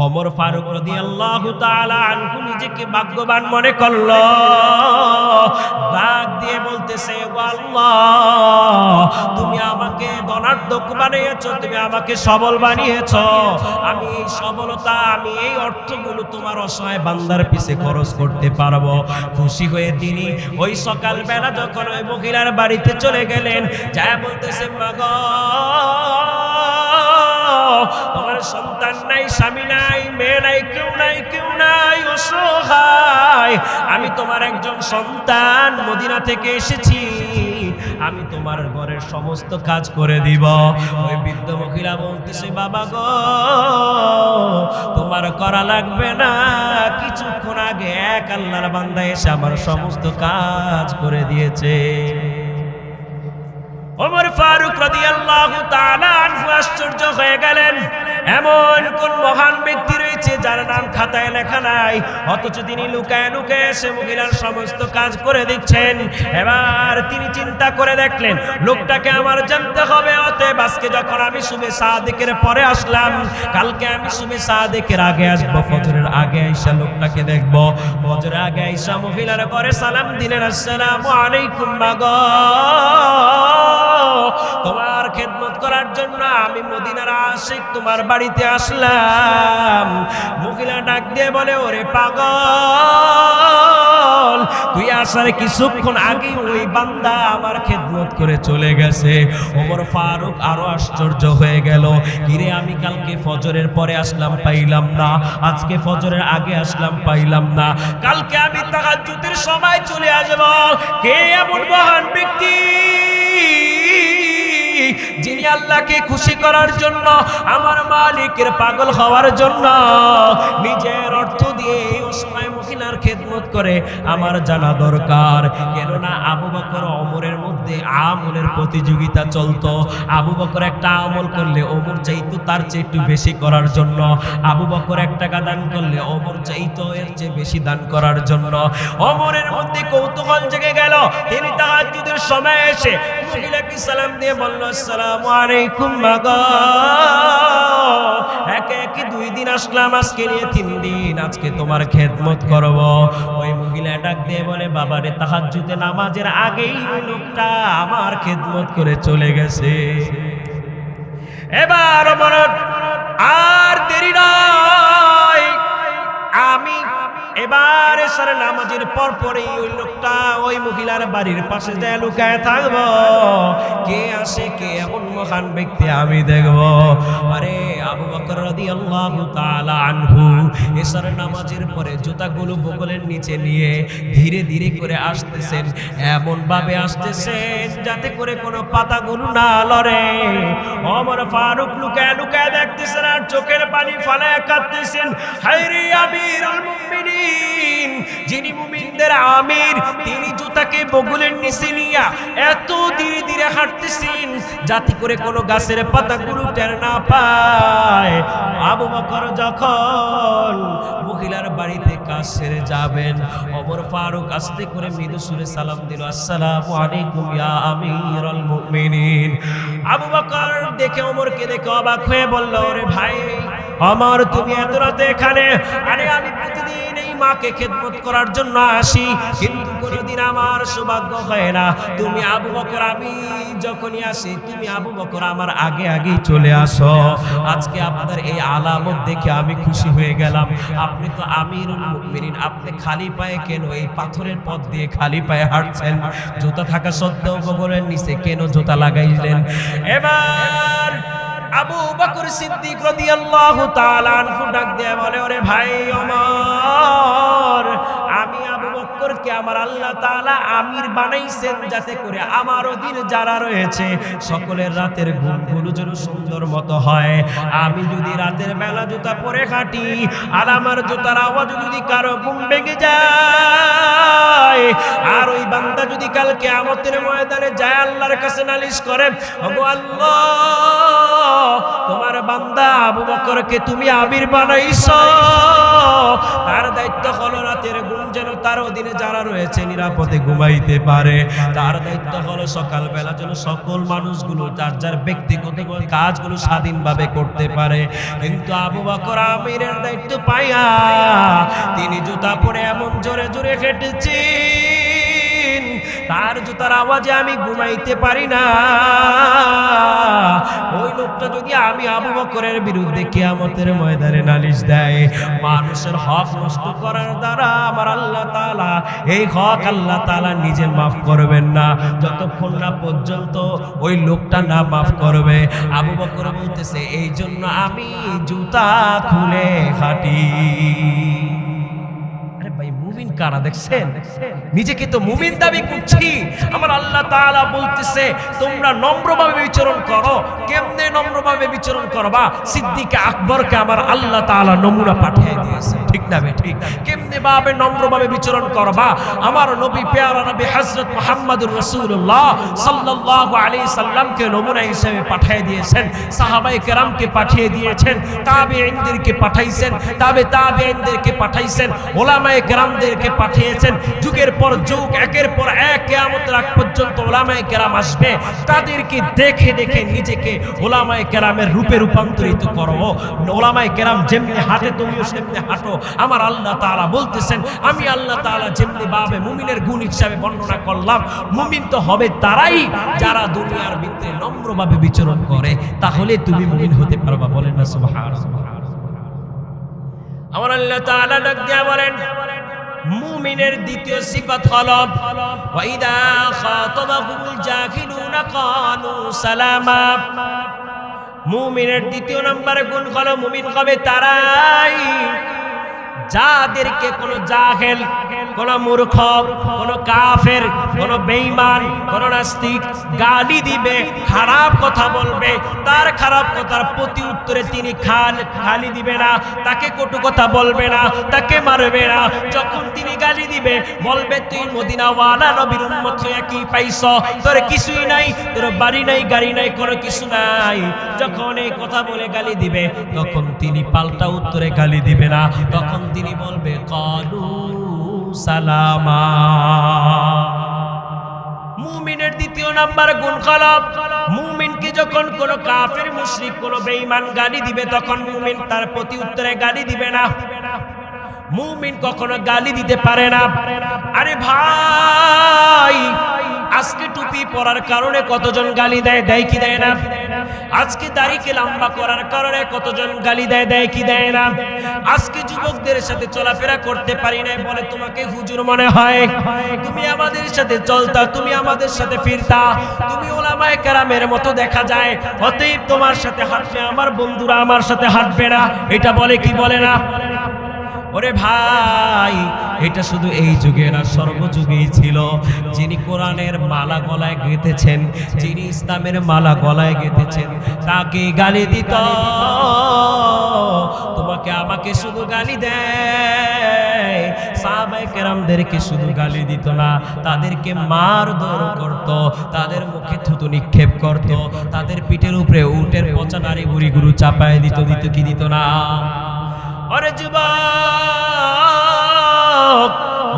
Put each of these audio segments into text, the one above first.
ওমর ফারুক রাদিয়াল্লাহু তাআলা আনহু নিজেকে ভাগ্যবান মনে করল, ডাক দিয়ে বলতেছে, ও আল্লাহ, তুমি আমাকে ধনাঢ্য বানিয়েছো, তুমি আমাকে সবল বানিয়েছো। আমি এই সবলতা, আমি এই অর্থগুলো তোমার অসহায় বান্দার পিছে খরচ করতে পারবো। খুশি হয়ে তিনি ওই সকালবেলা যখন ওই মহিলার বাড়িতে চলে গেলেন, যা বলতেছে, মাগো, তোমার সন্তান নাই, স্বামী নাই, মেয়ে নাই, কেউ নাই, কেউ নাই, অসহায়। আমি তোমার একজন সন্তান, মদিনা থেকে এসেছি, আমি তোমার ঘরের সমস্ত কাজ করে দিব। ওই বৃদ্ধ মহিলা বলতেছে, বাবা গো, তোমার করা লাগবে না, কিছুক্ষণ আগে এক আল্লাহর বান্দা এসে আমার সমস্ত কাজ করে দিয়েছে। ওমর ফারুক রাদিয়াল্লাহু তাআলা আনহু আশ্চর্য হয়ে গেলেন, এমন কোন মহান ব্যক্তি রয়েছে যার নাম খাতায় লেখা নাই, অথচ তিনি লুকায় লুকায় এসে মহিলার সমস্ত কাজ করে দিচ্ছেন। এবার তিনি চিন্তা করে দেখলেন, লোকটাকে আমার জানতে হবে, অতএব আজকে যখন আমি সুবে সাদিকের পরে আসলাম, কালকে আমি সুবে সাদিকের আগে আসবো, ফজরের আগে আইসা লোকটাকে দেখবো। ফজরের আগে আইসা মহিলার ঘরে সালাম দিলেন, আসসালামু আলাইকুম মাগো, তোমার খেদমত করার জন্য আমি মদিনার আশিক তোমার বাড়িতে আসলাম। মহিলা ডাক দিয়ে বলে, ওরে পাগল, তুই আসার কিছুক্ষণ আগে ওই বান্দা আমার খেদমত করে চলে গেছে। ওমর ফারুক আরো আশ্চর্য হয়ে গেল, কিরে, আমি কালকে ফজরের পরে আসলাম, পাইলাম না, আজকে ফজরের আগে আসলাম, পাইলাম না, কালকে আমি তাহাজ্জুদের সময় চলে আসব। কে এমন মহান ব্যক্তি যিনি আল্লাহকে খুশি করার জন্য, আমার মালিকের পাগল হওয়ার জন্য নিজের অর্থ দিয়ে অসহায় মহিলার খেদমত করে? আমার জানা দরকার। কেননা আবু বকর ওমরের মধ্যে আমলের প্রতিযোগিতা চলতো। আবু বকর একটা আমল করলে ওমর চাইতো তার চেয়ে একটু বেশি করার জন্য, আবু বকর 1 টাকা দান করলে ওমর চাইতো এর চেয়ে বেশি দান করার জন্য। ওমরের মধ্যে কৌতূহল জেগে গেল, তিনি তাহাজ্জুদের সময় এসে মহিলাকে সালাম দিয়ে বলল, আসসালামু আলাইকুম মাগো, একে একে 2 দিন আসলাম, আজকে নিয়ে 3 দিন, আজকে তোমার খেদমত করব। ওই মহিলা ডাক দিয়ে বলে, বাবারে, তাহাজ্জুদে নামাজের আগেই ওই লোকটা আমার খেদমত করে চলে গেছে। এবার আমার আর দেরি নয়, আমি এবার এসার নামাজের পর পরেই ওই লোকটা ওই মহিলার বাড়ির পাশে যায় লুকায় থাকবো, কে আসে, কে এমন মহান ব্যক্তি আমি দেখব। আরে আবু বকর রাদিয়াল্লাহু তাআলা আনহু এসার নামাজের পরে জুতাগুলো বগলের নিচে নিয়ে ধীরে ধীরে করে আসতেছেন, এমন ভাবে আসতেছেন যাতে করে কোনো পাতাগুলো না লড়ে। ওমর ফারুক লুকায় লুকায় দেখতেছেন আর চোখের পানি ফালায় কাঁদতেছেন, হায়রে আমিরুল মুমিনিন, যিনি মুমিনদের আমির, তিনি জুতাকে বগলের নিচে নিয়ে এত ধীরে ধীরে হাঁটতেছেন যাতে করে কোনো গাছের পাতাগুলো টের না পায়। আবু বকর যখন মহিলার বাড়িতে কাজ সেরে যাবেন, ওমর ফারুক আস্তে করে মৃদু সুরে সালাম দিল, আসসালামু আলাইকুম ইয়া আমিরুল মুমিনিন। আবু বকর দেখে ওমরকে দেখে অবাক হয়ে বলল, ওরে ভাই আমার, তুমি এত রাতে এখানে? আরে আমি প্রতিদিন এই মাকে খেদমত করার জন্য আসি, কিন্তু কোনোদিন আমার সৌভাগ্য হয় না। তুমি আবু বকর, আমি যখনই আসি তুমি আবু বকর আমার আগে আগেই চলে আসো। আজকে আপনার এই আলামত দেখে আমি খুশি হয়ে গেলাম। আপনি তো আমিরুল মুমিনিন, আপনি খালি পায়ে কেন এই পাথরের পথ দিয়ে খালি পায়ে হাঁটছেন? জুতা থাকা সত্ত্বেও বগলের নিচে কেন জুতা লাগাইলেন? এবার আবু বকর সিদ্দিক রাদিয়াল্লাহু তাআলা আনহু ডাক দিয়ে বলে, ওরে ভাই ওমর, আমি আবু বকরকে আমার আল্লাহ তাআলা আমির বানাইছেন যাতে করে আমার অধীনে যারা রয়েছে সকলের রাতের ঘুমগুলো যেন সুন্দর মতো হয়। আমি যদি রাতের বেলা জুতা পরে হাঁটি আর আমার জুতার আওয়াজ যদি কারো ঘুম ভেঙে যায়, আর ওই বান্দা যদি কাল কিয়ামতের ময়দানে যায় আল্লাহর কাছে নালিশ করে, ওগো আল্লাহ, তোমার বান্দা আবু বকরকে তুমি আমির বানাইছো, তার দায়িত্ব হলো রাতের ঘুম যেন তার অধীনে যারা রয়েছে নিরাপদে ঘুমাইতে পারে। তার দায়িত্ব হলো সকালবেলা যেন সকল মানুষগুলো যার যার ব্যক্তিগত কাজগুলো স্বাধীনভাবে করতে পারে। কিন্তু আবু বকর আমিরের দায়িত্ব পাইয়া তিনি জুতা পরে এমন জোরে জোরে হেঁটেছেন, তার জুতার আওয়াজে আমি ঘুমাইতে পারি না। ওই লোকটা যদি আমি আবু বকরের বিরুদ্ধে কিয়ামতের ময়দানে নালিশ দেয়, মানুষের হক নষ্ট করার দ্বারা আমার আল্লাহ তাআলা এই হক আল্লাহ তাআলা নিজে মাফ করবেন না, যতক্ষণ না পর্যন্ত ওই লোকটা না মাফ করবে। আবু বকর বলতেছে এই জন্য আমি জুতা খুলে হাঁটি। মুমিন কারা দেখছেন? নিজেকে তো মুমিন দাবি করছি, আমার আল্লাহ তাআলা বলতেছে তোমরা নম্রভাবে বিচরণ করো। কেমনে নম্রভাবে বিচরণ করবা? সিদ্দিক আকবরকে আমার আল্লাহ তাআলা নমুনা পাঠিয়ে দিয়েছে, ঠিক না বে ঠিক? কেমনে ভাবে নম্রভাবে বিচরণ করবা? আমার নবী প্যারা নবী হযরত মুহাম্মদুর রাসূলুল্লাহ সাল্লাল্লাহু আলাইহি সাল্লামকে নমুনা হিসেবে পাঠিয়ে দিয়েছেন, সাহাবায়ে কেরামকে পাঠিয়ে দিয়েছেন, তাবেঈনদেরকে পাঠাইছেন, তাবেঈনদেরকে পাঠাইছেন, উলামায়ে কেরামদেরকে পাঠিয়েছেন। যুগের পর যুগ, একের পর এক কিয়ামতের আগ পর্যন্ত উলামায়ে কেরাম আসবে, তাদেরকে দেখে দেখে নিজেকে উলামায়ে কেরামের রূপে রূপান্তরিত করো। উলামায়ে কেরাম যেমনি হাঁটে তুমিও সেমনি হাঁটো। আমার আল্লাহ তাআলা বলতেছেন আমি আল্লাহ তাআলা যেমনি ভাবে মুমিনের গুণ হিসাবে বর্ণনা করলাম, মুমিন তো হবে তারাই যারা দুনিয়ার ভিতরে নম্রভাবে বিচরণ করে, তাহলে তুমি মুমিন হতে পারবা। বলেন না সুবহানাল্লাহ। আমার আল্লাহ তাআলা ডাক দিয়া বলেন মুমিনের দ্বিতীয় সিফাত হলো ওয়াইদা খাতাবাহুমুল জাহিলুনা ক্বালু সালামা। মুমিনের দ্বিতীয় নম্বরে গুণ হলো মুমিন হবে তারাই যাদেরকে কোন জাহেল, কোন মূর্খ, কোন কাফের, কোন বেঈমান, কোন নাস্তিক গালি দিবে, খারাপ কথা বলবে, তার খারাপ কথার প্রতি উত্তরে তিনি খালি দিবে না, তাকে কটু কথা বলবে না, তাকে মারবে না। যখন তিনি গালি দিবে বলবে তুই মদিনাওয়ালা নবীর উম্মত হয়ে কি পাইছ? তোর কিছুই নাই, তোর বাড়ি নাই, গাড়ি নাই, কোনো কিছু নাই। যখন এই কথা বলে গালি দিবে তখন তিনি পাল্টা উত্তরে গালি দিবে না, তখন তিনি বলবে ক্বালু সালামা। মুমিনের দ্বিতীয় নাম্বার গুণ হলো মুমিনকে যখন কোন কাফের, মুশরিক, কোন বেঈমান গালি দিবে তখন মুমিন তার প্রতি উত্তরে গালি দিবে না। মুমিন কখনো গালি দিতে পারে না। আরে ভাই, আজকে টুপি পরার কারণে কতজন গালি দেয়, দেয় কি দেয় না? আজকে দাড়িকে লম্বা করার কারণে কতজন গালি দেয়, দেয় কি দেয় না? আজকে যুবকদের সাথে চলাফেরা করতে পারি না বলে তোমাকে হুজুর মনে হয়, তুমি আমাদের সাথে চলতা, তুমি আমাদের সাথে ফিরতা, তুমি উলামায়ে কেরামের মতো দেখা যায়, অতএব তোমার সাথে হাঁটলে আমার বন্ধুরা আমার সাথে হাঁটবে না, এটা বলে কি বলে না? ওরে ভাই, এটা শুধু এই যুগে না, সর্বযুগেই ছিল। যিনি কোরআনের মালা গলায় গেঁথেছেন, যিনি ইসলামের মালা গলায় গেঁথেছেন, তাকে গালি দিত। তোমাকে আমাকে শুধু গালি দেয়, সাহাবায়ে কেরামদেরকে শুধু গালি দিত না, তাদেরকে মারধর করত, তাদের মুখে থুতু নিক্ষেপ করত, তাদের পিঠের উপরে উটের পচা নাড়ি বুড়িগুলো চাপায় দিত, দিত কি দিত না? আরে যুবক,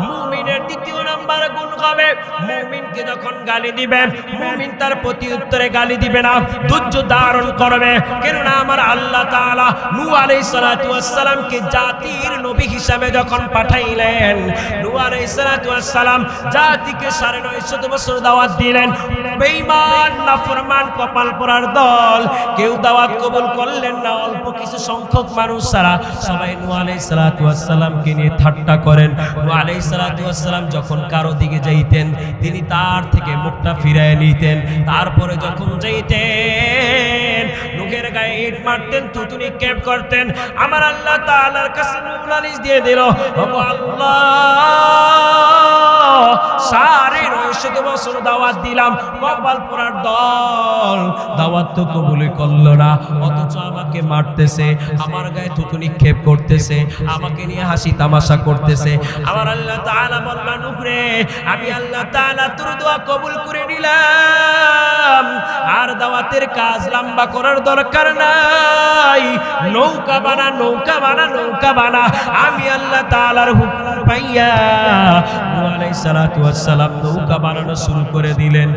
মুমিনের দ্বিতীয় নাম্বার গুণ হবে মুমিনকে যখন গালি দিবে মুমিন তার প্রতি উত্তরে গালি দিবে না, ধৈর্য ধারণ করবে। কেননা আমার আল্লাহ তাআলা নূহ আলাইহিস সালাতু ওয়াস সালামকে জাতির নবী হিসাবে যখন পাঠাইলেন, নূহ আলাইহিস সালাতু ওয়াস সালাম জাতিকে 950 বছর দাওয়াত দিলেন। বেঈমান, নাফরমান, কপাল পোড়ার দল কেউ দাওয়াত কবুল করলেন না। অল্প কিছু সংখ্যক মানুষ ছাড়া সবাই নূহ আলাইহিস সালাতু ওয়াস সালামকে নিয়ে ঠাট্টা করেন। নূহ আলাইহিস সালাতু ওয়াস সালাম যখন কারো দিকে যাইতেন তিনি তার থেকে মুখটা ফিরিয়ে নিতেন। তারপরে যখন যাইতেন মুখের গায়ে ইট মারতেন, থুতু নিক্ষেপ করতেন। আমার আল্লাহ তাআলার কাছে নালিশ দিয়ে দিল, ওগো আল্লাহ, 950 বছর দাওয়াত দিলাম, কপাল পোড়ার দল, দাওয়াত তো কবুল করলো না, অথচ আমাকে মারতেছে, আমার গায়ে থুতু নিক্ষেপ করতেছে, আমাকে নিয়ে হাসি তামাশা করতেছে। আমার আল্লাহ তাআলা বললেন, নূহ রে, আমি আল্লাহ তাআলা তোর দোয়া কবুল করে নিলাম, আর দাওয়াতের কাজ লম্বা করার দরকার নাই, নৌকা বানা, নৌকা বানা, নৌকা বানা। আমি আল্লাহ তাআলার হুকুম পাইয়া নূহ আলাইহিস সালাতু ওয়াস সালাম নৌকা বানানো শুরু করে দিলেন।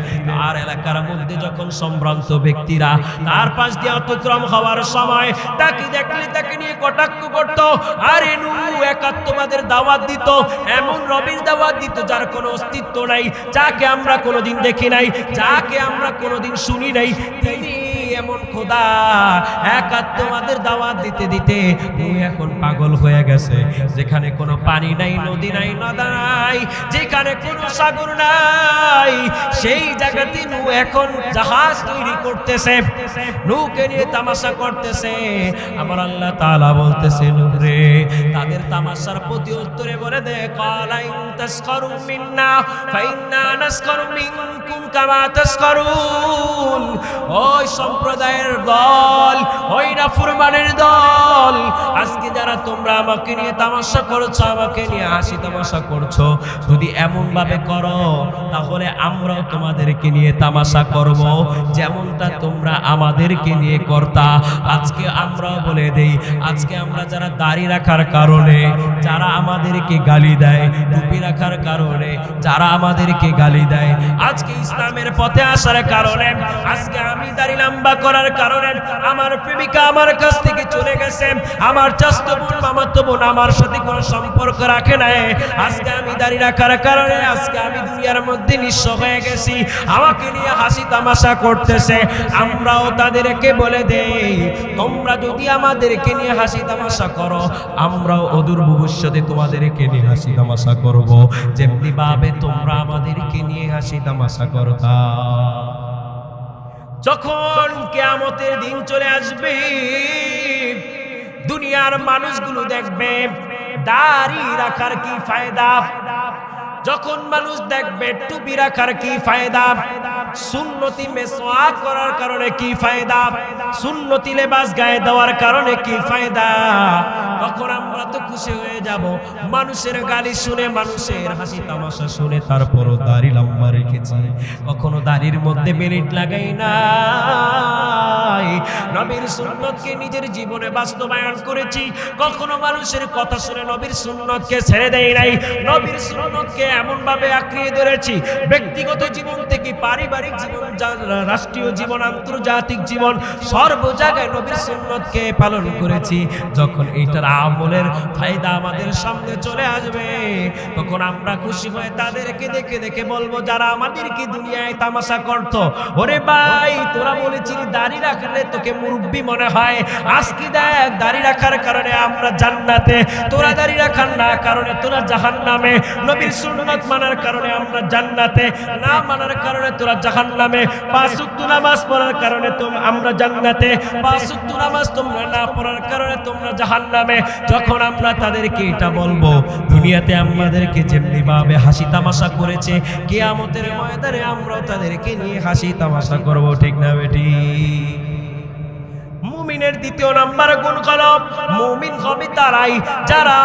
আর এলাকার মধ্যে যখন সম্ভ্রান্ত ব্যক্তিরা তার পাশ দিয়ে অতিক্রম হওয়ার সময় তাকে দেখলে তাকে নিয়ে কটাক্ষ করত, আরে নূহ একাত্মবাদের দাওয়াত দিত, এমন রবের দাওয়াত দিত যার কোনো অস্তিত্ব নাই, যাকে আমরা কোনোদিন দেখি নাই, যাকে আমরা কোনোদিন শুনি নাই, তিনি এমন খোদা একাত্মবাদের দাওয়াত দিতে দিতে নূহ এখন পাগল হয়ে গেছে। যেখানে কোনো পানি নাই, নদী নাই, নদা নাই, যেখানে কোনো সাগর নাই, সেই জায়গাতে নূহ এখন জাহাজ তৈরি করতেছে, নূহকে নিয়ে তামাশা করতেছে। আমার আল্লাহ তাআলা বলতেছে, নূহ রে, তাদের তামাশার প্রতি উত্তরে বলে দে, ক্বালা ইন তাসখারু মিন্না ফাইন্না নাসখারু মিনকুম কামা তাসখারুন। ওই সম্প্রদায়ের দল, ওই নাফরমানের দল, আজকে যারা তোমরা আমাকে নিয়ে তামাশা করছো, আমাকে নিয়ে হাসি তামাশা করছো, যদি এমন ভাবে করো তাহলে আমরাও তোমাদেরকে নিয়ে তামাশা করব, যেমনটা তোমরা আমাদেরকে নিয়ে করতা। আজকে আমরাও বলে দেই, আজকে আমরা যারা দাড়ি রাখার কারণে যারা আমাদেরকে গালি দেয়, টুপি রাখার কারণে যারা আমাদেরকে গালি দেয়, আজকে ইসলামের পথে আসার কারণে, আজকে আমি দাড়ি লম্বা করার কারণে আমার প্রেমিকা আমার কাছ থেকে চলে গেছে, আমার চাচতো বোন মামাতো বোন আমার সাথে কোনো সম্পর্ক রাখে নাই, আজকে আমি দাড়ি রাখার কারণে আজকে আমি দুনিয়ার মধ্যে নিঃস্ব হয়ে গেছি, আমাকে নিয়ে হাসি তামাশা করতেছে। আমরাও তাদেরকে বলে দেই, তোমরা যদি আমাদেরকে নিয়ে হাসি তামাশা করো, আমরাও অদূর ভবিষ্যতে তোমাদেরকে নিয়ে হাসি তামাশা করব, যেমনি ভাবে তোমরা আমাদেরকে নিয়ে হাসি তামাশা করতা। যখন কিয়ামতের দিন চলে আসবে, দুনিয়ার মানুষগুলো দেখবে দাড়ি রাখার কি ফায়দা, যখন মানুষ দেখবে টুপি রাখার কি ফায়দা, সুন্নতি মেসওয়াক করার কারণে কি ফায়দা, সুন্নতি লেবাস গায়ে দেওয়ার কারণে কি ফায়দা, তখন আমরা তো খুশি হয়ে যাব। মানুষের গালি শুনে, মানুষের হাসি তামাশা শুনে, তারপরও দাড়ি লম্বা রেখেছি, কখনো দাড়ির মধ্যে বেরিট লাগাই নাই, নবীর সুন্নতকে নিজের জীবনে বাস্তবায়ন করেছি, কখনো মানুষের কথা শুনে নবীর সুন্নতকে ছেড়ে দেই নাই, নবীর সুন্নতকে এমন ভাবে আঁকড়িয়ে ধরেছি, ব্যক্তিগত জীবন থেকে পারিবারিক জীবন, রাষ্ট্রীয় জীবন, আন্তর্জাতিক জীবন, সর্ব জায়গায় নবীর সুন্নতকে পালন করেছি। যখন এইটার আমলের ফায়দা আমাদের সামনে চলে আসবে, তখন আমরা খুশি হয়ে তাদেরকে দেখে দেখে বলবো, যারা আমাদেরকে দুনিয়ায় তামাশা করতো, ওরে ভাই তোরা বলেছিলি দাড়ি রাখলে তোকে মুরব্বী মনে হয়, আজকে দেখ দাড়ি রাখার কারণে আমরা জান্নাতে, তোরা দাড়ি রাখার না কারণে তোরা জাহান্নামে, নবীর সুন্নাত মানার কারণে আমরা জান্নাতে, না মানার কারণে তোরা জাহান্নামে, 5 ওয়াক্ত নামাজ পড়ার কারণে আমরা জান্নাতে, 5 ওয়াক্ত নামাজ তোমরা না পড়ার কারণে তোমরা জাহান্নামে। যখন আমরা তাদেরকে এটা বলবো, দুনিয়াতে আমাদেরকে যেমনি ভাবে হাসি তামাশা করেছে, কিয়ামতের ময়দানে আমরাও তাদেরকে নিয়ে হাসি তামাশা করব, ঠিক না বেটি? মুমিনের দ্বিতীয় নাম্বার গুণ হলো, মুমিন হবে তারাই যারা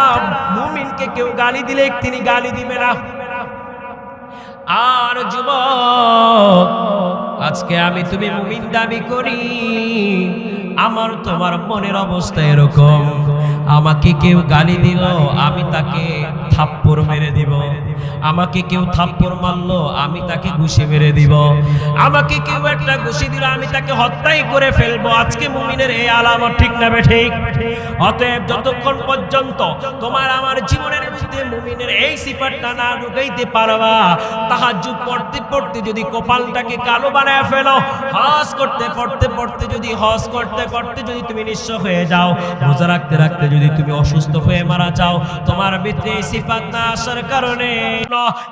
মুমিনকে কেউ গালি দিলে তিনি গালি দিবে না। আর যুবক, আজকে আমি তুমি মুমিন দাবি করি, আমার তোমার মনের অবস্থা এরকম, আমাকে কেউ গালি দিল আমি তাকে থাপ্পড় মেরে দিব, আমাকে কেউ থাপ্পড় মারলো আমি তাকে ঘুষি মেরে দিব, আমাকে কেউ একটা ঘুষি দিল আমি তাকে হত্যাই করে ফেলবো। আজকে মুমিনের এই আলামত, ঠিক না ঠিক? অতএব যতক্ষণ পর্যন্ত তোমার আমার জীবনের মধ্যে মুমিনের এই সিফাতটা না ঢুকাইতে পারবা, তাহাজ্জুদ পড়তে পড়তে যদি কপালটাকে কালো বানায় ফেলো, হজ করতে পড়তে পড়তে যদি হজ করতে করতে যদি তুমি নিঃস্ব হয়ে যাও, রোজা রাখতে রাখতে যদি তুমি অসুস্থ হয়ে মারা যাও, তোমার ভিতরে এই সিফাত না আসার কারণে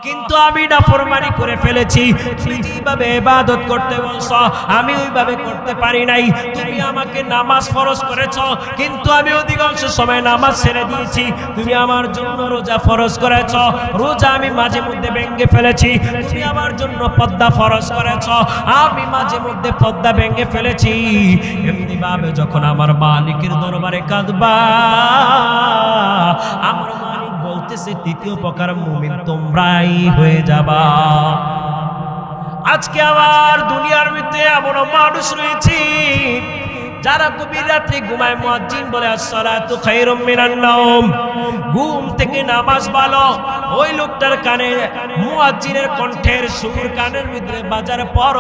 কিন্তু আমি নাফরমানি করে ফেলেছি। তুমি যেভাবে ইবাদত করতে বলছো আমি ওইভাবে করতে পারি নাই। তুমি আমাকে নামাজ ফরজ করেছো কিন্তু আমি অধিকাংশ সময় নামাজ ছেড়ে দিয়েছি। তুমি আমার জন্য রোজা ফরজ করেছো, রোজা আমি মাঝে মধ্যে ভেঙে ফেলেছি। তুমি আমার জন্য পর্দা ফরজ করেছো, আমি মাঝে মধ্যে পর্দা ভেঙে ফেলেছি। এমনি ভাবে যখন আমার মালিকের দরবারে কাঁদবা, আমার মালিক বলতেছে তৃতীয় প্রকার মুমিন তোমরাই হয়ে যাবা। আজকে আমার দুনিয়ার মধ্যে এমন মানুষ রয়েছে যারা গভীর রাত্রে ঘুমায়, মুয়াজ্জিন বলে আসসালাতু খায়রুম মিনান নাওম, ঘুম থেকে নামাজ ভালো। ওই লোকটার কানে মুয়াজ্জিনের কণ্ঠের সুর কানের ভিতরে বাজার পর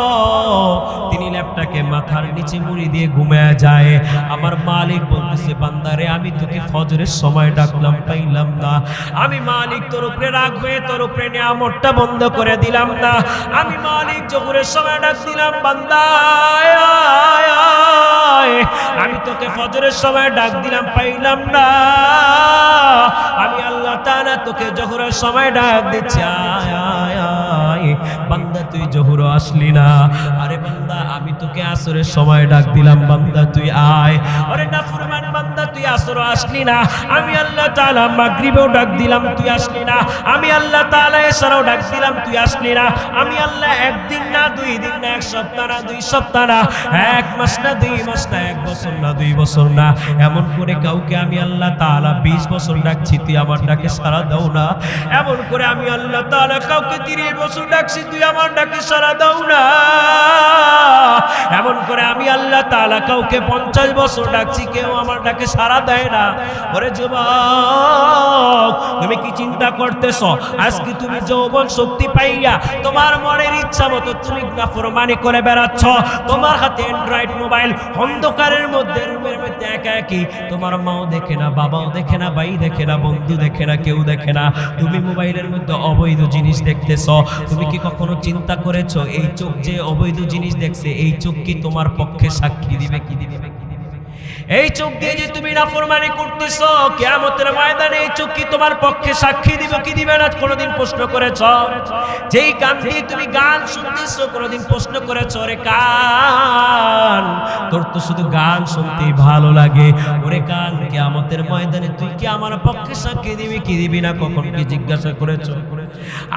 তিনি ল্যাপটাকে মাথার নিচে মুড়ি দিয়ে ঘুমিয়ে যায়। আমার মালিক বলতেছে বান্দারে আমি তোকে ফজরের সময় ডাকলাম পাইলাম না, আমি মালিক তোর উপরে রাগ হয়ে তোর উপরে নিয়ামতটা বন্ধ করে দিলাম না। আমি মালিক জোহরের সময় ডাক দিলাম বান্দা আমি তোকে ফজরের সময় ডাক দিলাম পাইলাম না। আমি আল্লাহ তাআলা তোকে জোহরের সময় ডাক দিচ্ছি আয় আয় আয়। বান্দা তুই জোহর আসলি না। আরে বান্দা আমি তোকে আসরের সময় ডাক দিলাম বান্দা তুই আয়। আরে নাফরমান বান্দা তুই আসর আসলি না। আমি আল্লাহ তাআলা মাগরিবেও ডাক দিলাম তুই আসলি না। আমি আল্লাহ তাআলা এশারাও ডাক দিলাম তুই আসলি না। আমি আল্লাহ একদিন না দুই দিন না এক সপ্তাহ না দুই সপ্তাহ না এক মাস না দুই মাস না এক বছর না দুই বছর না, এমন করে কাউকে আমি আল্লাহ তাআলা 20 বছর ডাকছি তুই আমার ডাকে সাড়া দাও না। এমন করে আমি আল্লাহ তাআলা কাউকে 30 বছর ডাকছি তুই আমার ডাকে সাড়া দাও না। এমন করে আমি আল্লাহ তাআলা কাউকে 50 বছর ডাকছি কেউ আমার ডাকে সাড়া দেয় না। ওরে যুবক তুমি কি চিন্তা করতেছো আজকে তুমি যৌবন শক্তি পাইয়া তোমার মনের ইচ্ছা মতো তুমি নাফরমানি করে বেড়াচ্ছ। তোমার হাতে অ্যান্ড্রয়েড মোবাইল, অন্ধকারের মধ্যে রুমের মধ্যে একা একই, তোমার মাও দেখে না, বাবাও দেখে না, ভাই দেখে না, বন্ধু দেখে না, কেউ দেখে না। তুমি মোবাইলের মধ্যে অবৈধ জিনিস দেখতেছ। তুমি কি কখনো চিন্তা করেছো এই চোখ যে অবৈধ জিনিস দেখছে এই চোখ কি তোমার পক্ষে সাক্ষী দিবে কি দিবে? এই চোখ দিয়ে যে তুমি নাফরমানি করতেছো কিয়ামতের ময়দানে এই চোখ কি তোমার পক্ষে সাক্ষী দিবে কি দিবে না কোনোদিন প্রশ্ন করেছো? যেই কান দিয়ে তুমি গান শুনতেছো কোনোদিন প্রশ্ন করেছো রে কান তোর তো শুধু গান শুনতেই ভালো লাগে, ওরে কান কিয়ামতের ময়দানে তুই কি আমার পক্ষে সাক্ষী দিবি কি দিবি না কখন কি জিজ্ঞাসা করেছো?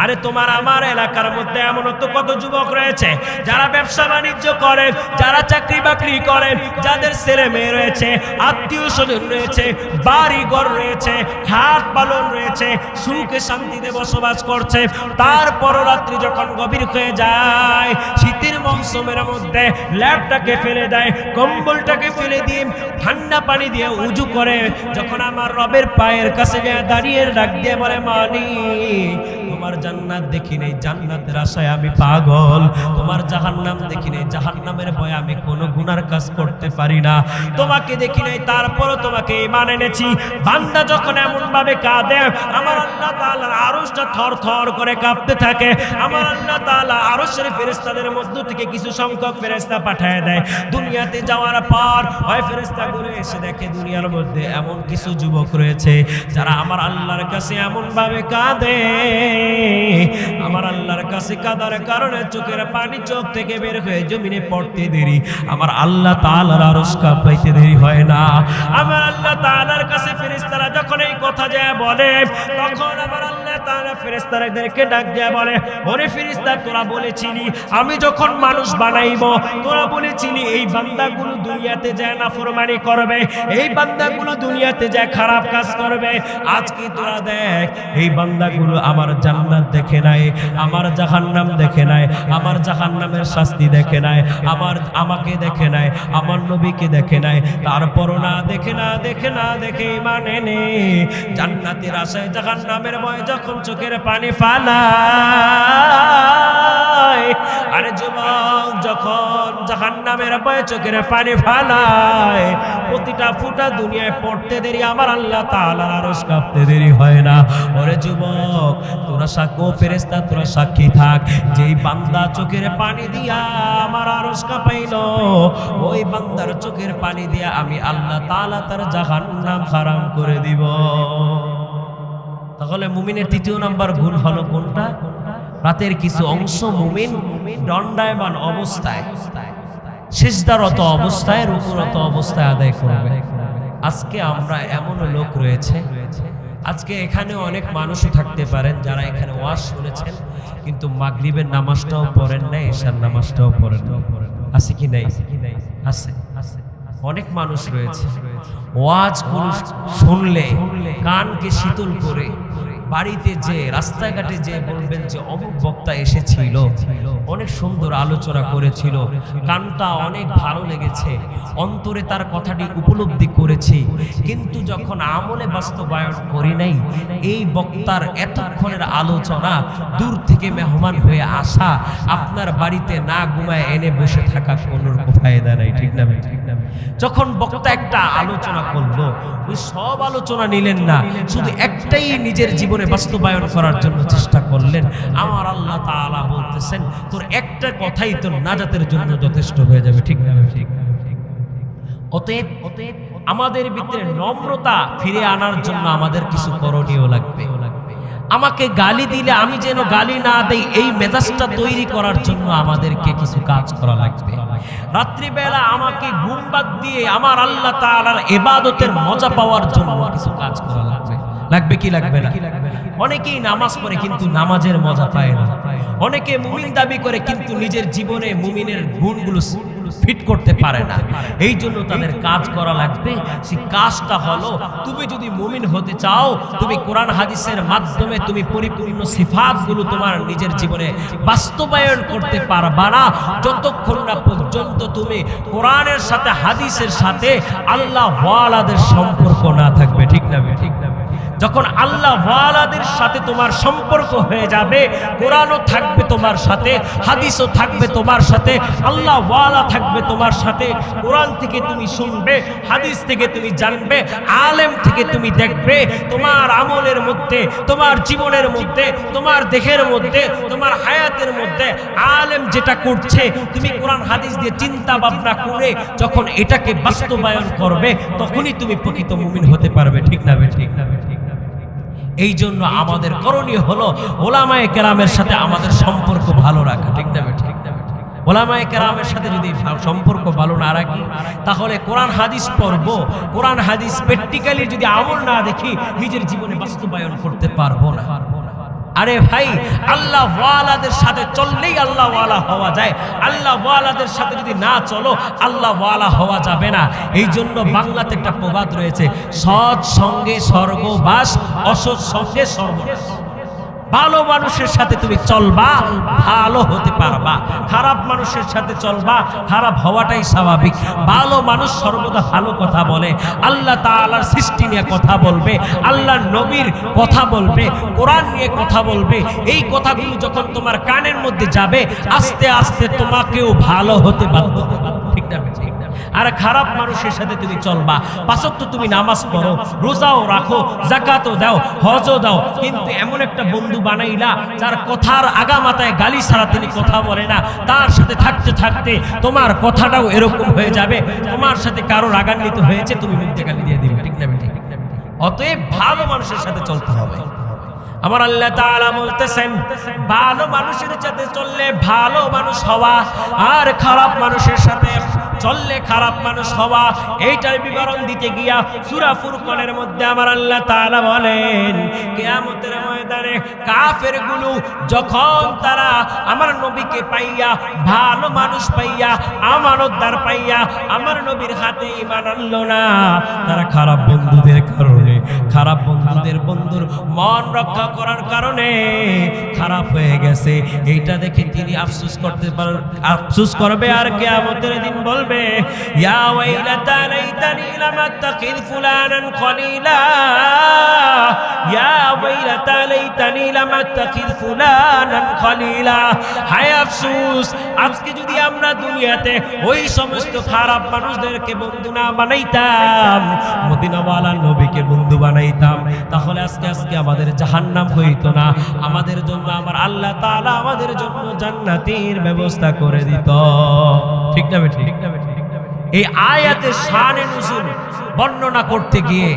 আরে তোমার আমার এলাকার মধ্যে এমন তো কত যুবক রয়েছে যারা ব্যবসা বাণিজ্য করে, যারা চাকরি বাকরি করে, যাদের ছেলে মেয়ে রয়েছে, আত্মীয় স্বজন রয়েছে, বাড়ি ঘর রয়েছে, খাট পালন রয়েছে, সুখে শান্তিতে বসবাস করছে। তারপর রাত্রি যখন গভীর হয়ে যায় শীতের মৌসুমের মধ্যে ল্যাপটাকে ফেলে দেয়, কম্বলটাকে ফেলে দিয়ে ঠান্ডা পানি দিয়ে উজু করে যখন আমার রবের পায়ের কাছে দাঁড়িয়ে ডাক দিয়ে বলে মালিক তোমার জান্নাত দেখি নেই, জান্নাতের আশায় আমি পাগল, তোমার জাহান্নাম দেখি নেই, জাহান্নামের ভয়ে আমি কোনো গুনার কাজ করতে পারি না, তোমাকে দেখি নাই তারপরও তোমাকে ঈমান এনেছি। বান্দা যখন এমন ভাবে কাঁদে আমার আল্লাহ তাআলার আরশটা থরথর করে কাঁপতে থাকে। আমার আল্লাহ তাআলা আরশের ফেরেশতাদের মধ্য থেকে কিছু সংখ্যক ফেরেশতা পাঠিয়ে দেয়। দুনিয়াতে যাওয়ার পর ওই ফেরেশতাগুলো এসে দেখে দুনিয়ার মধ্যে এমন কিছু যুবক রয়েছে যারা আমার আল্লাহর কাছে এমন ভাবে কাঁদে, আমার আল্লাহর কাছে কাঁদার কারণে চোখের পানি চোখ থেকে বের হয়ে জমিনে পড়তে দেরি, আমার আল্লাহ তাআলার আরশ কাঁপাইতে দেরি হয় না। আমার আল্লাহ তাআলার কাছে ফেরেশতারা যখন এই কথা যায় বলে তখন আমার আল্লাহ তাআলা ফেরেশতাদেরকে ডাক দিয়ে বলে ওরে ফেরেশতা তোরা বলেছিলি আমি যখন মানুষ বানাইব তোরা বলেছিলি এই বান্দাগুলো দুনিয়াতে যায় নাফরমানি করবে, এই বান্দাগুলো দুনিয়াতে যায় খারাপ কাজ করবে। আজকে তোরা দেখ এই বান্দাগুলো আমার জান্নাত দেখে নাই, আমার জাহান্নাম দেখে নাই, আমার জাহান্নামের শাস্তি দেখে নাই, আমাকে দেখে নাই, আমার নবীকে দেখে নাই, তারপরও না দেখে না দেখে না দেখে মানে নে জান্নাতের আশায় জাহান্নামের ভয় যখন চোখের পানি ফালায়। আরে যুবক যখন জাহান্নামের ভয়ে চোখের পানি ফালায় প্রতিটা ফুটা দুনিয়ায় পড়তে দেরি আমার আল্লাহ তাআলার আরশ কাঁপতে দেরি হয় না। ওরে যুবক তোরা সাক্ষ্য ফেরেশতা তোরা সাক্ষী থাক, যেই বান্দা চোখের পানি দিয়া আমার আরশ কাঁপাইলো ওই বান্দার চোখের পানি দিয়া আমি আল্লাহ তাআলা তার জাহান্নাম হারাম করে দিব। তাহলে মুমিনের তৃতীয় নাম্বার গুণ হলো কোনটা? রাতের কিছু অংশ মুমিন দণ্ডায়মান অবস্থায়, সিজদারত অবস্থায়, রুকুরত অবস্থায় আদায় করবে। আজকে আমরা এমন লোক রয়েছে, আজকে এখানে অনেক মানুষও থাকতে পারেন যারা এখানে ওয়াজ শুনেছেন কিন্তু মাগরিবের নামাজটাও পড়েন না, ঈশার নামাজটাও পড়েন না। আছে কি নাই? আছে। অনেক মানুষ রয়েছে ওয়াজ শুনলে কানকে শীতল করে বাড়িতে যে রাস্তাঘাটে যে বলবেন যে অমুক বক্তা এসেছিল, অনেক সুন্দর আলোচনা করেছিল, কানটা অনেক ভালো লেগেছে, অন্তরে তার কথাটি উপলব্ধি করেছি, কিন্তু যখন আমলে বাস্তবায়ন করি নাই, এই বক্তার এতক্ষণের আলোচনা দূর থেকে মেহমান হয়ে আসা আপনার বাড়িতে না ঘুমায় এনে বসে থাকা কোনো ফায়দা নাই। ঠিক না? যখন বক্তা একটা আলোচনা করলো, ওই সব আলোচনা নিলেন না, শুধু একটাই নিজের জীবনে বাস্তবায়ন করার জন্য চেষ্টা করলেন। আমার আল্লাহ তাআলা বলতেছেন তোর একটা কথাই তোর নাজাতের জন্য যথেষ্ট হয়ে যাবে। ঠিক না? ঠিক। অতএব আমাদের ভিতরে নম্রতা ফিরে আনার জন্য আমাদের কিছু করণীয় লাগবে। আমাকে গালি দিলে আমি যেন গালি না দেই, এই মেজাজটা তৈরি করার জন্য আমাদেরকে কিছু কাজ করা লাগবে। রাত্রিবেলা আমাকে ঘুম বাদ দিয়ে আমার আল্লাহ তাআলার ইবাদতের মজা পাওয়ার জন্য কিছু কাজ করা লাগবে। লাগবে কি লাগবে না? অনেকেই নামাজ পড়ে কিন্তু নামাজের মজা পায় না। অনেকে মুমিন দাবি করে কিন্তু নিজের জীবনে মুমিনের গুণগুলো ফিট করতে পারে না। এই জন্য তাদের কাজ করা লাগবে। সেই কাজটা হলো, তুমি যদি মুমিন হতে চাও, তুমি কোরআন হাদিসের মাধ্যমে তুমি পরিপূর্ণ সিফাতগুলো তোমার নিজের জীবনে বাস্তবায়ন করতে পারবা না যতক্ষণ না পর্যন্ত তুমি কোরআনের সাথে হাদিসের সাথে আল্লাহ ওয়ালাদের সম্পর্ক না থাকবে। ঠিক না? ঠিক না? যখন আল্লাহ ওয়ালাদের সাথে তোমার সম্পর্ক হয়ে যাবে, কোরআনও থাকবে তোমার সাথে, হাদিসও থাকবে তোমার সাথে, আল্লাহ ওয়ালা থাকবে তোমার সাথে। কোরআন থেকে তুমি শুনবে, হাদিস থেকে তুমি জানবে, আলেম থেকে তুমি দেখবে। তোমার আমলের মধ্যে, তোমার জীবনের মধ্যে, তোমার দেহের মধ্যে, তোমার হায়াতের মধ্যে আলেম যেটা করছে, তুমি কোরআন হাদিস দিয়ে চিন্তা ভাবনা করে যখন এটাকে বাস্তবায়ন করবে, তখনই তুমি প্রকৃত মুমিন হতে পারবে। ঠিক না? ঠিক না? এই জন্য আমাদের করণীয় হলো ওলামায়ে কেরামের সাথে আমাদের সম্পর্ক ভালো রাখা। ঠিক না? ঠিক না? ওলামায়ে কেরামের সাথে যদি সম্পর্ক ভালো না রাখি, তাহলে কোরআন হাদিস পড়ব, কোরআন হাদিস প্র্যাকটিক্যালি যদি আমল না দেখি, নিজের জীবনে বাস্তবায়ন করতে পারবো না। আরে ভাই, আল্লাহ ওয়ালাদের সাথে চললেই আল্লাহ ওয়ালা হওয়া যায়। আল্লাহ ওয়ালাদের সাথে যদি না চলো, আল্লাহ ওয়ালা হওয়া যাবে না। এই জন্য বাংলাতে একটা প্রবাদ রয়েছে, সৎ সঙ্গে স্বর্গবাস, অসৎ সঙ্গে সর্বনাশ। ভালো মানুষের সাথে তুমি চলবা, ভালো হতে পারবা। খারাপ মানুষের সাথে চলবা, খারাপ হওয়াটাই স্বাভাবিক। ভালো মানুষ সর্বদা ভালো কথা বলে, আল্লাহ তাআলার সৃষ্টি নিয়ে কথা বলবে, আল্লাহর নবীর কথা বলবে, কোরআন নিয়ে কথা বলবে। এই কথাগুলো যখন তোমার কানের মধ্যে যাবে, আস্তে আস্তে তোমাকেও ভালো হতে বাধ্য হবে। ঠিক না? ঠিক না? আর খারাপ মানুষের সাথে তুমি চলবা, পাঁচ ওয়াক্ত তুমি নামাজ পড়ো, রোজাও রাখো, যাকাতও দাও, হজও দাও, কিন্তু এমন একটা বন্ধু বানাইলা যার কথার আগা মাথায় গালি ছাড়া তিনি কথা বলে না, তার সাথে থাকতে থাকতে তোমার কথাটাও এরকম হয়ে যাবে, তোমার সাথে কারো রাগান্বিত হয়েছে, তুমি মুখে গালি দিয়ে দিবে। ঠিক না? ঠিক। অতএব ভালো মানুষের সাথে চলতে হবে। আমার আল্লাহ তাআলা বলতেছেন, ভালো মানুষের সাথে চললে ভালো মানুষ হওয়া, আর খারাপ মানুষের সাথে চললে খারাপ মানুষ হওয়া। এইটার বিবরণ দিতে গিয়া সূরা ফুরকানের মধ্যে আমার আল্লাহ তাআলা বলেন, কিয়ামতের ময়দানে কাফেরগুলো যখন তারা আমার নবীকে পাইয়া, ভালো মানুষ পাইয়া, আমানতদার পাইয়া আমার নবীর হাতে ঈমান আনলো না, তারা খারাপ বন্ধুদের কারণে, খারাপ বন্ধুর মন রক্ষা করার কারণে খারাপ হয়ে গেছে। এইটা দেখে তিনি আফসোস করবে, আর কিয়ামতের দিন বলবে, ইয়া ওয়াইলাতা লাইতানি লাম আত্তাখিয ফুলানান খলিলা, ইয়া ওয়াইলাতা লাইতানি লাম আত্তাখিয ফুলানান খলিলা। হায় আফসোস, আজকে যদি আমরা দুনিয়াতে ওই সমস্ত খারাপ মানুষদেরকে বন্ধু না বানাইতাম, মদিনাওয়ালা নবীকে বন্ধু বানাইতাম, তাহলে আজকে আমাদের জাহান্নাম হইতো না। আমাদের জন্য আমার আল্লাহ তাআলা আমাদের জন্য জান্নাতের ব্যবস্থা করে দিত। ঠিক না? ঠিক না? এই আয়াতের শানে নুজুল বর্ণনা করতে গিয়ে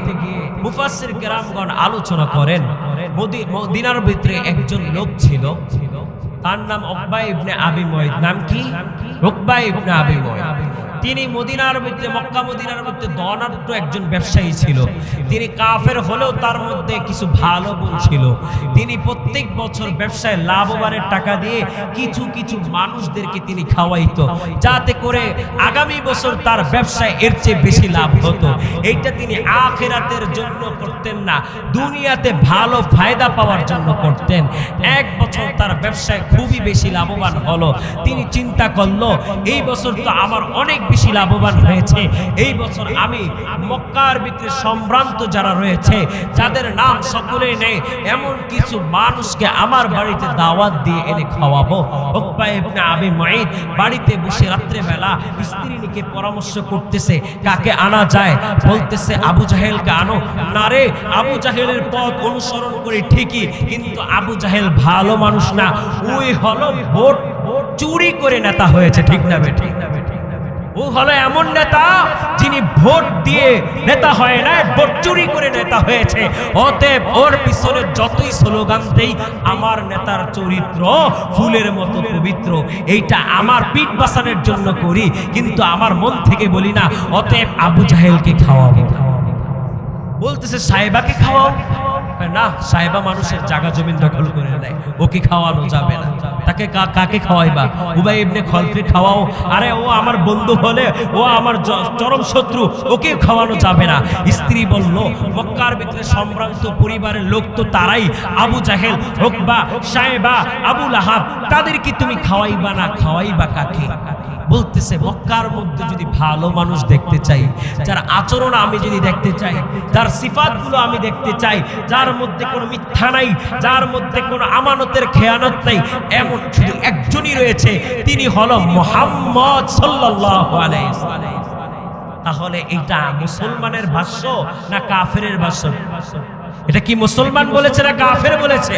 মুফাসসির কেরামগণ আলোচনা করেন মদিনার ভিতরে একজন লোক ছিল, তার নাম উকবা ইবনে আবি মুআইত। নাম কি? উকবা ইবনে আবি মুআইত। তিনি মদিনার মধ্যে মক্কা মদিনার মধ্যে ধনাঢ্য একজন ব্যবসায়ী ছিল। তিনি কাফের হলেও তার মধ্যে কিছু ভালো গুণ ছিল। তিনি প্রত্যেক বছর ব্যবসায় লাভবানের টাকা দিয়ে কিছু কিছু মানুষদেরকে তিনি খাওয়াইতো, যাতে করে আগামী বছর তার ব্যবসায় এর চেয়ে বেশি লাভ হতো। এইটা তিনি আখিরাতের জন্য করতেন না, দুনিয়াতে ভালো ফায়দা পাওয়ার জন্য করতেন। এক বছর তার ব্যবসায় খুবই বেশি লাভবান হলো। তিনি চিন্তা করলো, এই বছর তো আমার অনেক বেশি লাভবান হয়েছে, এই বছর আমি মক্কার ভিতরে সম্ভ্রান্ত যারা রয়েছে, যাদের নাম সকলে নেই, এমন কিছু মানুষকে আমার বাড়িতে দাওয়াত দিয়ে এনে খাওয়াবো। উকবা ইবনে আবি মুআইত বাড়িতে বসে রাত্রে বেলা স্ত্রী নিকে পরামর্শ করতেছে কাকে আনা যায়। বলতেছে আবু জাহেলকে আনো। না রে, আবু জাহেলের পথ অনুসরণ করে ঠিকই, কিন্তু আবু জাহেল ভালো মানুষ না, ওই হলো ভোট চুরি করে নেতা হয়েছে। ঠিক না বেঠিক? ও হলো এমন নেতা যিনি ভোট দিয়ে নেতা হয় না, ভোট চুরি করে নেতা হয়েছে। অতএব ওর পিছনে যতই স্লোগান দেই, আমার নেতার চরিত্র ফুলের মতো পবিত্র, এইটা আমার পিঠ বাঁচানোর জন্য করি, কিন্তু আমার মন থেকে বলি না। অতএব আবু জাহেলকে খাওয়াবো। বলতেছে সাহেবাকে খাওয়াও। না, সাহেবা মানুষের জায়গা জমিন দখল করে নেয়, ওকে খাওয়ানো যাবে না। তাকে কাকে খাওয়াইবা? উবাই ইবনে খলফকে খাওয়াও। আরে ও আমার বন্ধু হলে ও আমার চরম শত্রু, ওকে খাওয়ানো যাবে না। স্ত্রী বলল, মক্কার ভিতরে সম্ভ্রান্ত পরিবারের লোক তো তারাই, আবু জাহেল, উকবা, সাহেবা, আবু লাহাব, তাদেরকে তুমি খাওয়াইবা না, খাওয়াইবা কাকে? বলতেছে মক্কার মধ্যে যদি ভালো মানুষ দেখতে চাই, যার আচরণ আমি যদি দেখতে চাই, যার সিফাতগুলো আমি দেখতে চাই, যার মধ্যে কোনো মিথ্যা নাই, যার মধ্যে কোনো আমানতের খেয়ানত নাই, এমন শুধু একজনই রয়েছে, তিনি হলো মুহাম্মদ সাল্লাল্লাহু আলাইহি ওয়াসাল্লাম। তাহলে এটা মুসলমানের ভাষ্য না কাফেরের ভাষ্য? এটা কি মুসলমান বলেছে না কাফের বলেছে?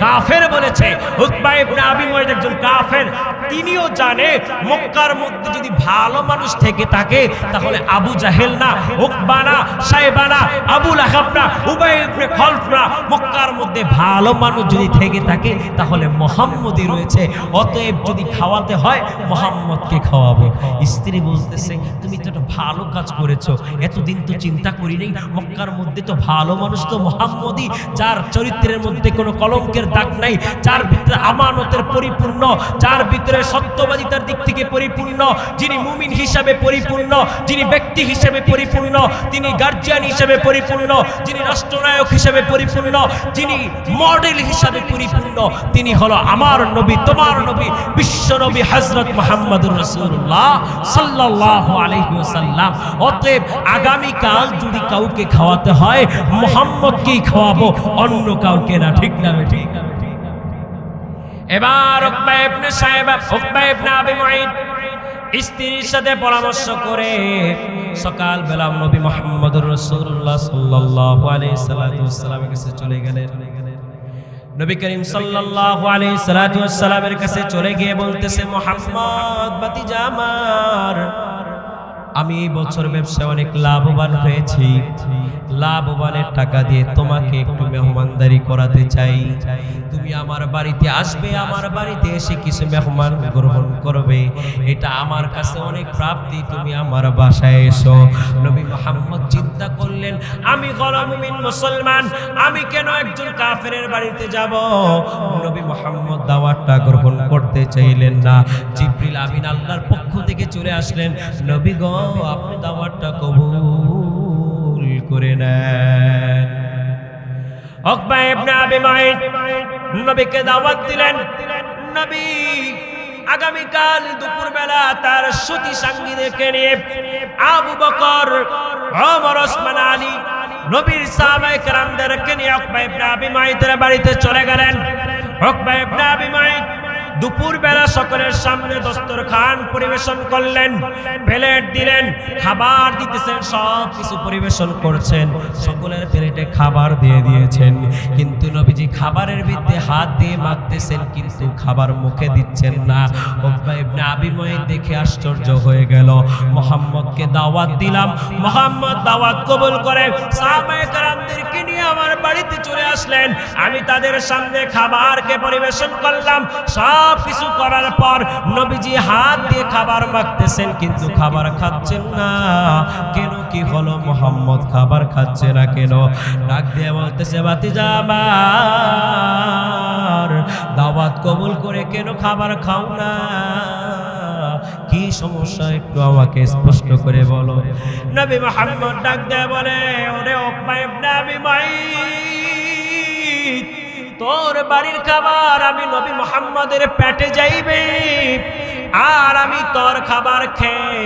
কাফের বলেছে। উকবা ইবনে আবি মুআইত একজন কাফের, তিনিও জানে মক্কার মধ্যে যদি ভালো মানুষ থেকে থাকে, তাহলে আবু জাহেল না, উকবা না, সাহেবা না, আবু লাহাব না, উবাই ইবনে খলফ না, মক্কার মধ্যে ভালো মানুষ যদি থেকে থাকে, তাহলে মুহাম্মদই রয়েছে। অতএব যদি খাওয়াতে হয়, মুহাম্মদকে খাওয়াবো। স্ত্রী বলতেছে, তুমি তো একটা ভালো কাজ করেছো, এতদিন তো চিন্তা করি নাই, মক্কার মধ্যে তো ভালো মানুষ তো মুহাম্মদই, যার চরিত্রের মধ্যে কোনো কলঙ্কের দাগ নাই, যার ভিতরে আমানতের পরিপূর্ণ, যার ভিতরে সত্যবাদিতার দিক থেকে পরিপূর্ণ, যিনি মুমিন হিসাবে পরিপূর্ণ, যিনি ব্যক্তি হিসাবে পরিপূর্ণ, যিনি গার্জিয়ান হিসাবে পরিপূর্ণ, যিনি রাষ্ট্রনায়ক হিসাবে পরিপূর্ণ, যিনি মডেল হিসাবে পরিপূর্ণ, তিনি হলো আমার নবী, তোমার নবী, বিশ্ব নবী হযরত মুহাম্মদুর রাসূলুল্লাহ সাল্লাল্লাহু আলাইহি ওয়াসাল্লাম। অতএব আগামী কাল যদি কাউকে খাওয়াতে হয়, মুহাম্মদকেই খাওয়াবো, অন্য কাউকে না। ঠিক না বেঠিক? এবার উকবা ইবনে সাহেবা, উকবা ইবনে আবি মুআইত স্ত্রীর সাথে পরামর্শ করে সকাল বেলা নবী মুহাম্মদুর রাসূলুল্লাহ সাল্লাল্লাহু আলাইহি সাল্লামের কাছে চলে গেলেন। নবী করিম সাল্লাল্লাহু আলাইহি সাল্লামের কাছে চলে গিয়ে বলতেছে, মুহাম্মদ ভাতিজা আমার, আমি এই বছর ব্যবসায় অনেক লাভবান হয়েছি, লাভবানের টাকা দিয়ে তোমাকে একটু মেহমানদারি করাতে চাই। তুমি আমার বাড়িতে আসবে, আমার বাড়িতে এসে কিছু মেহমান গ্রহণ করবে, এটা আমার কাছে অনেক প্রাপ্তি, তুমি আমার বাসায় এসো। নবী মুহাম্মদ চিন্তা করলেন, আমি হলাম মুমিন মুসলমান, আমি কেন একজন কাফেরের বাড়িতে যাব? নবী মুহাম্মদ দাওয়াতটা গ্রহণ করতে চাইলেন না। জিবরিল আমিন আল্লাহর পক্ষ থেকে চলে আসলেন, নবী গো, আপনি দাওয়াতটা কবুল করে নেন। উকবা ইবনে আবি মুআইত নবীকে দাওয়াত দিলেন। নবী আগামীকাল দুপুরবেলা তার সতী সঙ্গীদেরকে নিয়ে আবু বকর, ওমর, ওসমান, আলী, নবীর সাহাবায়ে কেরামদেরকে নিয়ে উকবা ইবনে আবি মুআইতের বাড়িতে চলে গেলেন। উকবা ইবনে আবি মুআইত দুপুর বেলা সকলের সামনে দস্তরখান পরিবেশন করলেন, প্লেট দিলেন, খাবার দিতেছেন, সব কিছু পরিবেশন করছেন, সকলের প্লেটে খাবার দিয়ে দিয়েছেন। কিন্তু নবীজি খাবারের ভিতরে হাত দিয়ে মাখতেছেন, কিন্তু খাবার মুখে দিচ্ছেন না। উকবা ইবনে আবি মুয়াইত দেখে আশ্চর্য হয়ে গেল। মুহাম্মদকে দাওয়াত দিলাম, মুহাম্মদ দাওয়াত কবুল করে সাহাবায়ে কেরামদেরকে নিয়ে আমার বাড়িতে চলে আসলেন। আমি তাদের সামনে খাবারকে পরিবেশন করলাম। সব কিছু করার পর নবীজি হাত দিয়ে খাবার মাখতেছেন, কিন্তু খাবার খাচ্ছেন না। কেন, কি হলো? মুহাম্মদ খাবার খাচ্ছে না কেন? ডাক দিয়ে বলতেছে, ভাতিজা আমার, দাওয়াত কবুল করে কেন খাবার খাও না? কি সমস্যা একটু আমাকে স্পষ্ট করে বলো। নবী মুহাম্মদ ডাক দিয়ে বলে, ওরে উকবা ইবনে আবি মুয়াইত, তোর বাড়ির খাবার আমি নবী মুহাম্মদের পেটে যাইবে, আর আমি তোর খাবার খেয়ে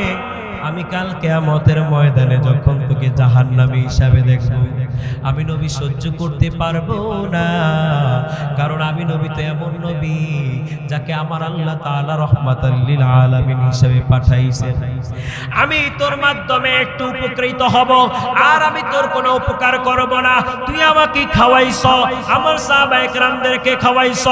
আমি কাল কিয়ামতের ময়দানে যখন তোকে জাহান্নামী হিসাবে দেখব, আমি নবী সহ্য করতে পারবো না। কারণ আমি নবী তো এমন নবী যাকে আমার আল্লাহ তাআলা রাহমাতাল লিল আলামিন হিসেবে পাঠাইছেন। আমি তোর মাধ্যমে একটু উপকৃত হব, আর আমি তোর কোনো উপকার করব না। তুই আমাকে খাওয়াইছ, আমার সাহাবায়ে কেরামদেরকে খাওয়াইছ,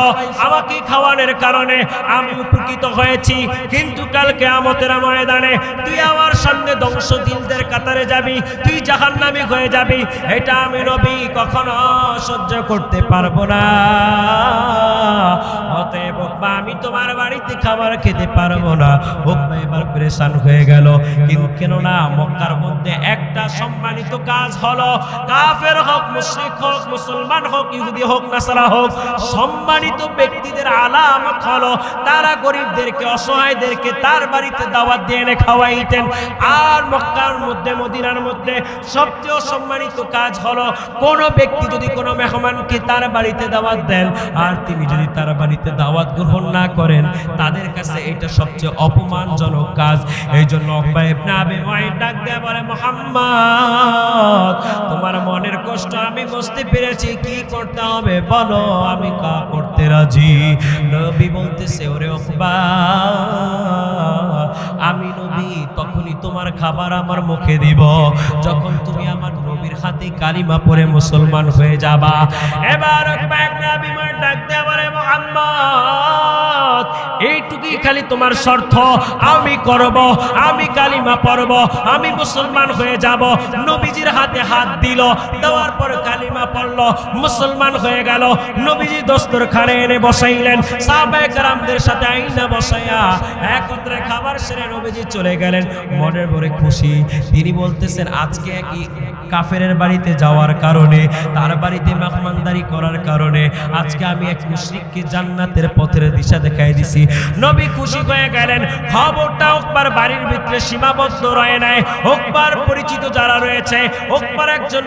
আমাকে খাওয়ানোর কারণে আমি উপকৃত হয়েছি। কিন্তু কাল কিয়ামতের ময়দানে তুই আমার সামনে ধ্বংসশীলদের কাতারে যাবি, তুই জাহান্নামী হয়ে যাবি। এটা আমি নবী কখনো সহ্য করতে পারবো না। অতএব উকবা, আমি তোমার বাড়িতে খাবার খেতে পারবো না। উকবা এবার পেরেশান হয়ে গেল। কিন্তু কেন না, মক্কার মধ্যে একটা সম্মানিত কাজ হলো, কাফের হোক, মুশরিক হোক, মুসলমান হোক, ইহুদি হোক, নাসারা হোক, সম্মানিত ব্যক্তিদের আলামত হলো তারা গরিবদেরকে, অসহায়দেরকে তার বাড়িতে দাওয়াত দিয়ে এনে খাওয়াইতেন। আর মক্কার মধ্যে, মদিনার মধ্যে সবচেয়ে সম্মানিত কাজ হলো কোন ব্যক্তি যদি কোনো মেহমানকে তার বাড়িতে দাওয়াত দেন, আর তিনি যদি তার বাড়িতে দাওয়াত গ্রহণ না করেন, তাদের কাছে এটা সবচেয়ে অপমানজনক কাজ। এই জন্য উকবা ইবনে আবি মুয়াইত ডাক দিয়ে বলে, মুহাম্মদ, তোমার মনের কষ্ট আমি বুঝতে পেরেছি, কি করতে হবে বলো, আমি কা করতে রাজি। নবী বলতেছে, ওরে উকবা, আমি নবী তখনই তোমার খাবার আমার মুখে দিব যখন তুমি আমার নবীর হাতে কালিমা পড়ে মুসলমান হয়ে যাবা। এবার উকবা ইবনে আবি মুয়াইত ডাক দিয়ে বলে, মুহাম্মদ, এইটুকুই খালি তোমার শর্ত, আমি করব, আমি কালিমা পড়ব, আমি মুসলমান হয়ে যাব। নবীজির হাতে হাত দিল, দেওয়ার পর কালিমা পড়ল, মুসলমান হয়ে গেল। নবীজি দস্তরখানে এনে বসাইলেন, সাহাবায়ে কেরামদের সাথে আইনা বসাইয়া একত্রে খাবার সেরে নবীজি চলে গেলেন। মনের ভরে খুশি। তিনি বলতেছেন, আজকে একই কাফেরের বাড়িতে যাওয়ার কারণে, তার বাড়িতে মেহমানদারি করার কারণে আজকে আমি এক মুশরিককে জান্নাতের পথের দিশা দেখাই দিছি। নবী খুশি হয়ে গেলেন। খবরটা উকবার বাড়ির ভিতরে সীমাবদ্ধ রয়ে নাই। উকবার পরিচিত যারা রয়েছে, উকবার একজন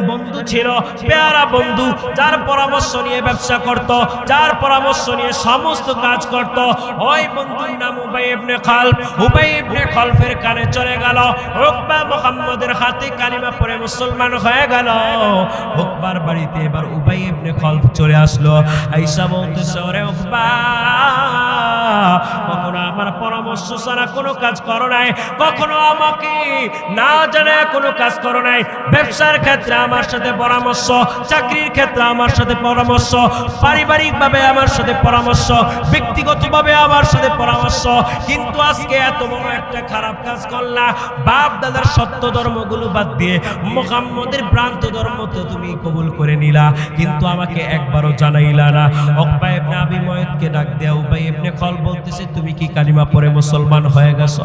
বন্ধু ছিল, পেয়ারা বন্ধু, যার পরামর্শ নিয়ে ব্যবসা করত, যার পরামর্শ নিয়ে সমস্ত কাজ করত। ওই বন্ধুর নাম উবাই ইবনে খালফ। উবাই ইবনে খালফের কানে চলে গেল, উকবা মুহাম্মদের হাতে কালিমা পড়ে মুসলমান হয়ে গেল। উকবার বাড়িতে এবার উবাই ইবনে খালফ চলে আসলো। আয়েশা বলতেছে, ওরে উকবা, কখনো আমার পরামর্শ ছাড়া কোনো কাজ করো নাই, কখনো আমাকে না জানে কোনো কাজ করো নাই। ব্যবসার ক্ষেত্রে আমার সাথে পরামর্শ, চাকরির ক্ষেত্রে আমার সাথে পরামর্শ, পারিবারিকভাবে আমার সাথে পরামর্শ, ব্যক্তিগতভাবে আমার সাথে পরামর্শ। কিন্তু আজকে এত বড় একটা খারাপ কাজ করলা। বাপ দাদার সত্য ধর্মগুলো বাদ দিয়ে মুহাম্মদের ভ্রান্ত ধর্ম তো তুমি কবুল করে নিলা, কিন্তু আমাকে একবারও জানাইলা না। উকবা ইবনে আবি মুয়াইতকে ডাক দেয়া উবাই ইবনে খালফ বলতেছে, তুমি কি কালিমা পড়ে মুসলমান হয়ে গেছো?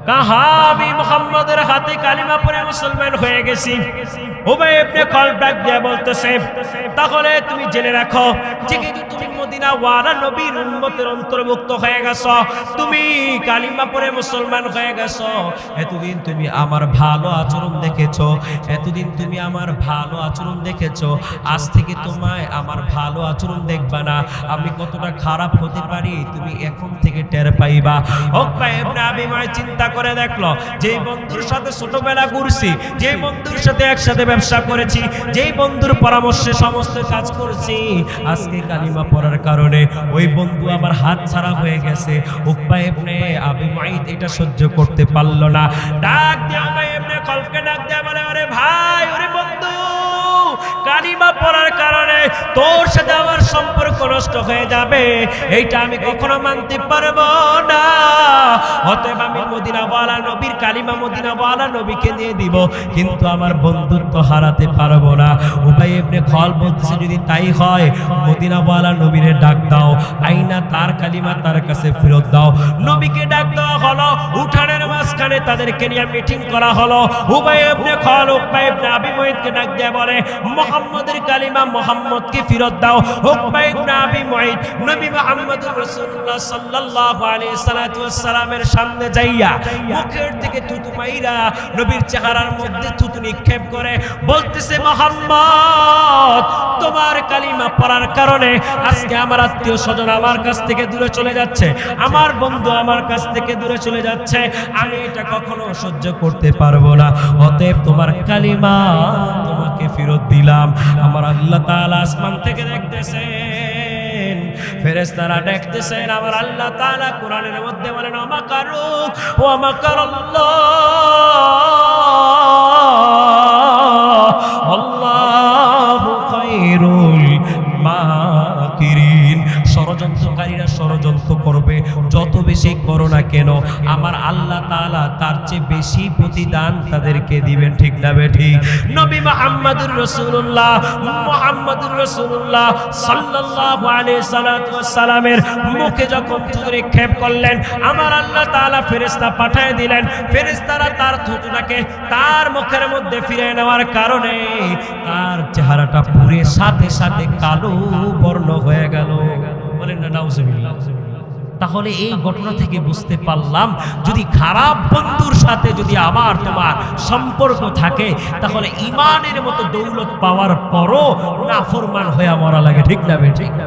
কাহা, আমি মুহাম্মদের হাতে কালিমা পড়ে মুসলমান হয়ে গেছি। উবাই ইবনে খালফ ডাক দেয়া বলতেছে, তাহলে তুমি জেনে রাখো, যেহেতু তুমি মদিনা ওয়ালা নবীর উম্মতের অন্তর্ভুক্ত হয়ে গেছো, তুমি কালিমা পড়ে মুসলমান হয়ে গেছো, এতদিন তুমি আমার ভালো আচরণ দেখেছো, এতদিন তুমি আমার ভালো আচরণ দেখেছো, আজ থেকে তোমায় আমার ভালো আচরণ দেখবা না। আমি কতটা খারাপ হতে পারি তুমি এখন থেকে টের পাইবা। উকবা ইবনে আবি মুআইত চিন্তা করে দেখলো, যেই বন্ধুর সাথে ছোটবেলা ঘুরছি, যেই বন্ধুর সাথে একসাথে ব্যবসা করেছি, যেই বন্ধুর পরামর্শে সমস্ত কাজ করছি, আজকে কালিমা পড়ার কারণে ওই বন্ধু আমার হাত ছাড়া হয়ে গেছে। উকবা ইবনে আবি মুআইত এটা সহ্য করতে পারলো না। ডাক দিয়ে উকবা ইবনে খালফকে ডাক দিয়ে বলে, আরে ভাই, ওরে বন্ধু, কালিমা পড়ার কারণে তোর সাথে আমার সম্পর্ক নষ্ট হয়ে যাবে, এইটা আমি কখনো মানতে পারবো না। অতএব আমি মদিনাওয়ালা নবীর কালিমা মদিনাওয়ালা নবীকে দিয়ে দিব, কিন্তু আমার বন্ধুত্ব হারাতে পারবো না। উবাই ইবনে খালফ বলতেছে, যদি তাই হয় মদিনাওয়ালা নবীরে ডাক দাও, আইনা তার কালিমা তার কাছে ফেরত দাও। নবীকে ডাক দেওয়া হলো, উঠানের মাঝখানে তাদেরকে নিয়ে মিটিং করা হলো। উবাই ইবনে খালফ উকবা ইবনে আবি মুআইতকে ডাক দিয়ে বলে, মুহাম্মদের কালিমা মুহাম্মদকে ফেরত দাও। উকবা ইবনে আবি মুআইত নবী মুহাম্মদুর রাসূলুল্লাহ সাল্লাল্লাহু আলাইহি সাল্লামের সামনে যাইয়া মুখের থেকে থুতু মাইরা নবীর চেহারার মধ্যে থুতু নিক্ষেপ করে বলতেছে, মুহাম্মদ, তোমার কালিমা পড়ার কারণে আজকে আমার আত্মীয় স্বজন আমার কাছ থেকে দূরে চলে যাচ্ছে, আমার বন্ধু আমার কাছ থেকে দূরে চলে যাচ্ছে, আমি এটা কখনো সহ্য করতে পারবো না। অতএব তোমার কালিমা তোমাকে ফেরত দিলাম। আমার আল্লাহ তাআলা আসমান থেকে দেখতেছেন, ফেরেশতারা দেখতেছেন। আমার আল্লাহ তাআলা কোরআনের মধ্যে বলেন, ওয়ামাকারু ওয়ামাকারাল্লাহ, আল্লাহু খায়রুল মাকিরিন। ষড়যন্ত্রকারীরা ষড়যন্ত্র করবে, যত বেশি করো না কেন আমার আল্লাহ তাআলা তার চেয়ে বেশি প্রতিদান তাদেরকে দিবেন। ঠিক না বেঠিক? নবী মুহাম্মদুর রাসূলুল্লাহ সাল্লাল্লাহু আলাইহি সাল্লামের মুখে যখন থুতু নিক্ষেপ করলেন, আমার আল্লাহ তাআলা ফেরেশতা পাঠিয়ে দিলেন। ফেরেশতারা তার থুতুটাকে তার মুখের মধ্যে ফিরিয়ে নেওয়ার কারণে তার চেহারাটা পুরে সাথে সাথে কালো বর্ণ হয়ে গেল। বলেন না নাউজুবিল্লাহ। তাহলে এই ঘটনা থেকে বুঝতে পারলাম, যদি খারাপ বন্ধুর সাথে যদি আমার তোমার সম্পর্ক থাকে, তাহলে ইমানের মতো দৌলত পাওয়ার পরও নাফরমান হয়ে মরা লাগে। ঠিক না? ঠিক না?